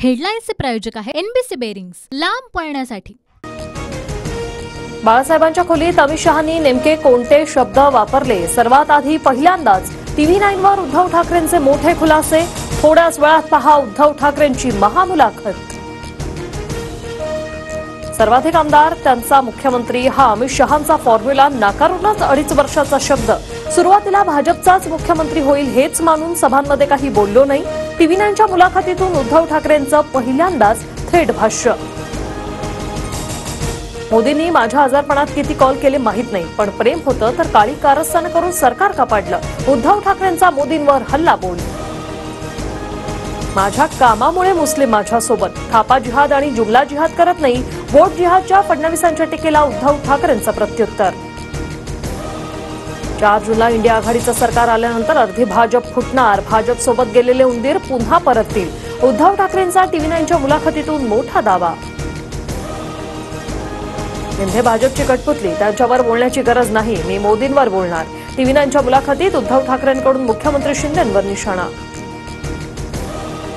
हेडलाईन्सचे प्रायोजक आहे NBC bearings, लांब पळण्यासाठी। बाळासाहेबांच्या खोलीत अमित शहांनी नेमके कोणते शब्द वापरले? सर्वात आधी पहिल्यांदाच TV9 वर उद्धव ठाकरेंचे मोठे खुलासे। थोड्याच वेळात पहा उद्धव ठाकरेंची महामुलाखत। सर्वाधिक आमदार त्यांचा मुख्यमंत्री हा अमित शहांचा फॉर्म्युला नाकारूनच 2.5 वर्षाचा शब्द। सुरुवातीला भाजपचाच मुख्यमंत्री होईल हेच मानून सभांमध्ये काही बोललो नाही। TV9च्या मुलाखतीतून उद्धव ठाकरेंचं पहिल्यांदाच थेट भाष्य। मोदींनी माझ्या आजारपणात किती कॉल केले माहित नाही, पण प्रेम होतं तर काळी कारस्थानं करून सरकार का पाडलं? उद्धव ठाकरेंचा मोदींवर हल्ला बोल। माझ्या कामामुळे मुस्लिम माझ्यासोबत, थापा जिहाद आणि जुमला जिहाद करत नाही। वोट जिहादच्या फडणवीसांच्या टीकेला उद्धव ठाकरेंचं प्रत्युत्तर। 4 जूनला इंडिया आघाडीचं सरकार आल्यानंतर अर्धी भाजप फुटणार, भाजपसोबत गेलेले उंदीर पुन्हा परततील। उद्धव ठाकरेंचा TV9च्या मुलाखतीतून मोठा दावा। इंधे भाजपची कटपुतली, त्यांच्यावर बोलण्याची गरज नाही, मी मोदींवर बोलणार। TV9च्या मुलाखतीत उद्धव ठाकरेंकडून मुख्यमंत्री शिंदेंवर निशाणा।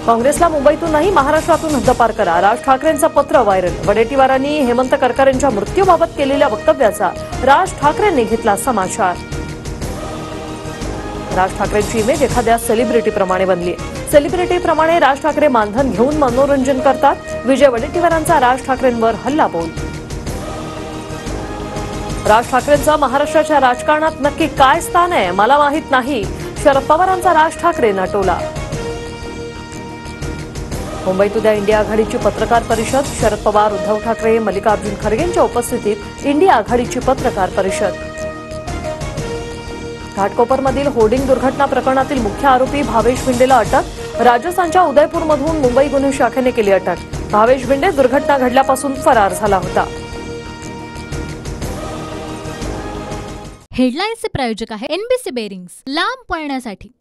काँग्रेसला मुंबईतून नाही महाराष्ट्रातून हद्दपार करा, राज ठाकरेंचं पत्र व्हायरल। वडेट्टीवारांनी हेमंत करकरेंच्या मृत्यूबाबत केलेल्या वक्तव्याचा राज ठाकरेंनी घेतला समाचार। राज ठाकरेंची इमेज एखाद्या सेलिब्रिटीप्रमाणे बनली। सेलिब्रिटीप्रमाणे राज ठाकरे मानधन घेऊन मनोरंजन करतात। विजय वडेट्टीवारांचा राज ठाकरेंवर हल्ला बोल। राज ठाकरेंचं महाराष्ट्राच्या राजकारणात नक्की काय स्थान आहे मला माहित नाही, शरद पवारांचा राज ठाकरेंना टोला। मुंबईत उद्या इंडिया आघाडीची पत्रकार परिषद। शरद पवार, उद्धव ठाकरे, मल्लिकार्जुन खरगेंच्या उपस्थितीत इंडिया आघाडीची पत्रकार परिषद। घाटकोपरमधील होर्डिंग दुर्घटना प्रकरणातील मुख्य आरोपी भावेश भिंडेला अटक। राजस्थानच्या उदयपूरमधून मुंबई गुन्हे शाखेने केली अटक। भावेश भिंडे दुर्घटना घडल्यापासून फरार झाला होता। हेडलाईन्सचे प्रायोजक आहे एनबीसी बेरिंग्स, लांब पळण्यासाठी।